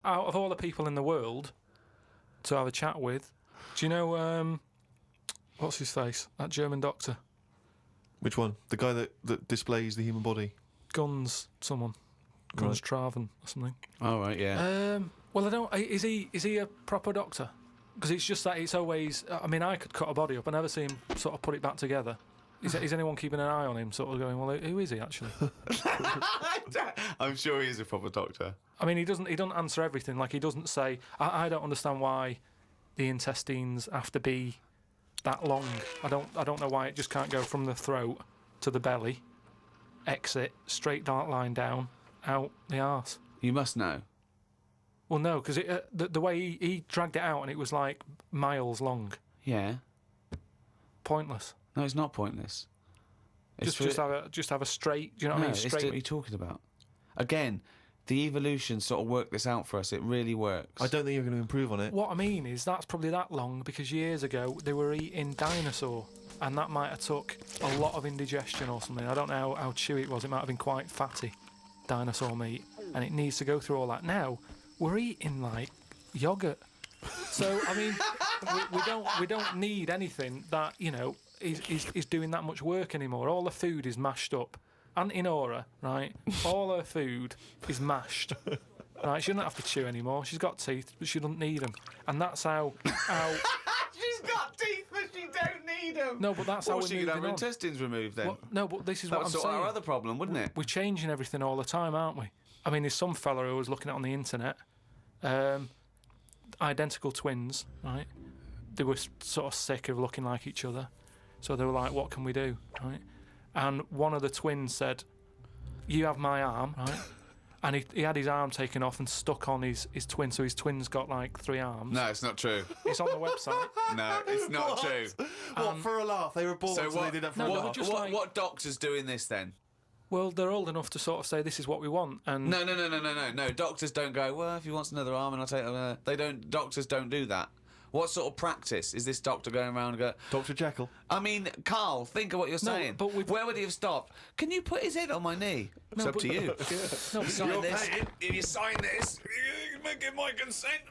out of all the people in the world to have a chat with, do you know, what's his face? That German doctor. Which one? The guy that displays the human body? Guns Traven or something. Oh, right, yeah. Well, I don't... Is he a proper doctor? Because it's just that it's always... I mean, I could cut a body up. I never see him sort of put it back together. Is anyone keeping an eye on him, sort of going, well, who is he, actually? I'm sure he is a proper doctor. I mean, he doesn't answer everything. Like, he doesn't say... I don't understand why the intestines have to be that long. I don't know why it just can't go from the throat to the belly, exit, straight dark line down, out the arse. You must know. Well, no, because the way he dragged it out and it was like miles long. Yeah. Pointless. No, it's not pointless. Just have a straight. Do you know what I mean? Straight. What are you talking about? Again, the evolution sort of worked this out for us. It really works. I don't think you're going to improve on it. What I mean is that's probably that long because years ago they were eating dinosaur, and that might have took a lot of indigestion or something. I don't know how chewy it was. It might have been quite fatty, dinosaur meat, and it needs to go through all that. Now we're eating like yogurt. So I mean, we don't need anything that is doing that much work anymore. All the food is mashed up. Auntie Nora, right? All her food is mashed. Right? She doesn't have to chew anymore. She's got teeth, but she doesn't need them. And that's how She's got teeth, but she don't need them. No, but that's how we're she moving could have her on. intestines removed then. Well, no, but this is that what I'm would sort saying. our other problem, wouldn't it? We're changing everything all the time, aren't we? I mean, there's some fella who I was looking at on the internet, identical twins, right? They were sort of sick of looking like each other, so they were like, "What can we do?" Right? And one of the twins said, "You have my arm," right? And he had his arm taken off and stuck on his twin, so his twin's got like 3 arms. No, it's not true. It's on the website. No, it's not true. What, for a laugh? They were born, so they did that for a laugh. just like- what doctor's doing this then? Well, they're old enough to sort of say this is what we want. And No. Doctors don't go, well, if he wants another arm and I'll take it. They don't. Doctors don't do that. What sort of practice is this doctor going around and go... Dr. Jekyll. I mean, Carl, think of what you're saying. But where would he have stopped? Can you put his head on my knee? It's up to you. No, Sign this. If you sign this, you give my consent.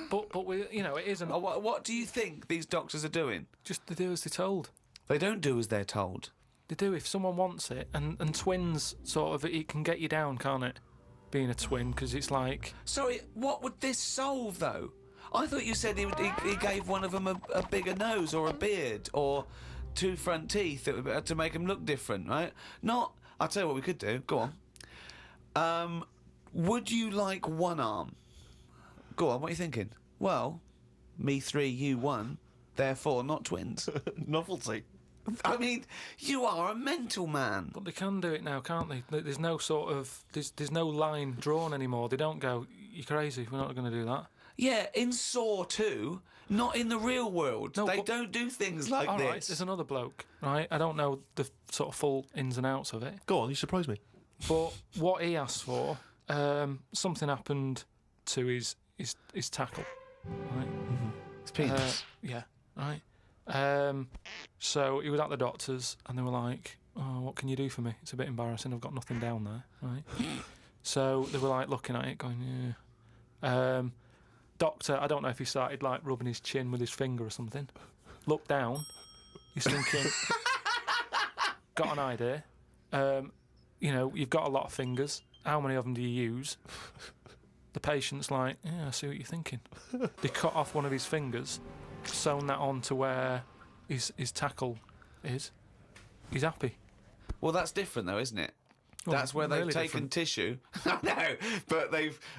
but we, it isn't. What do you think these doctors are doing? Just to do as they're told. They don't do as they're told. They do if someone wants it, and twins sort of it can get you down, can't it? Being a twin, because it's like. Sorry, what would this solve though? I thought you said he gave one of them a bigger nose or a beard or 2 front teeth to make him look different, right? Not. I'll tell you what we could do. Go on. Would you like 1 arm? Go on. What are you thinking? Well, me 3, you 1. Therefore, not twins. Novelty. I mean, you are a mental man. But they can do it now, can't they? There's no sort of there's no line drawn anymore. They don't go, "You're crazy. We're not going to do that." Yeah, in Saw 2, not in the real world. No, they don't do things like all this. Right, there's another bloke, right? I don't know the sort of full ins and outs of it. Go on, you surprise me. But what he asked for, something happened to his tackle, right? Mm-hmm. His penis. Yeah, right. So he was at the doctor's, and they were like, "Oh, what can you do for me? It's a bit embarrassing. I've got nothing down there." Right. So they were like looking at it, going, "Yeah." Doctor, I don't know if he started like rubbing his chin with his finger or something. Looked down. He's thinking, got an idea. You've got a lot of fingers. How many of them do you use? The patient's like, yeah, I see what you're thinking. They cut off one of his fingers, sewn that on to where his tackle is. He's happy. Well, that's different though, isn't it? Well, that's where they've really taken different. tissue. I know, but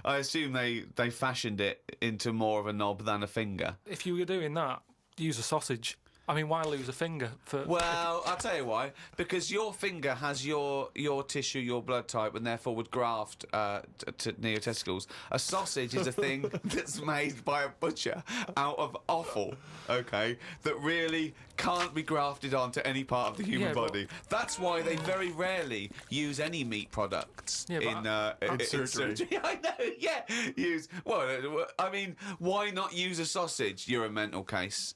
I assume they fashioned it into more of a knob than a finger. If you were doing that, use a sausage. I mean, why lose a finger? Well, I'll tell you why. Because your finger has your tissue, your blood type, and therefore would graft near your testicles. A sausage is a thing that's made by a butcher out of offal, okay, that really can't be grafted onto any part of the human body. That's why they very rarely use any meat products in surgery. I know, yeah. Why not use a sausage? You're a mental case.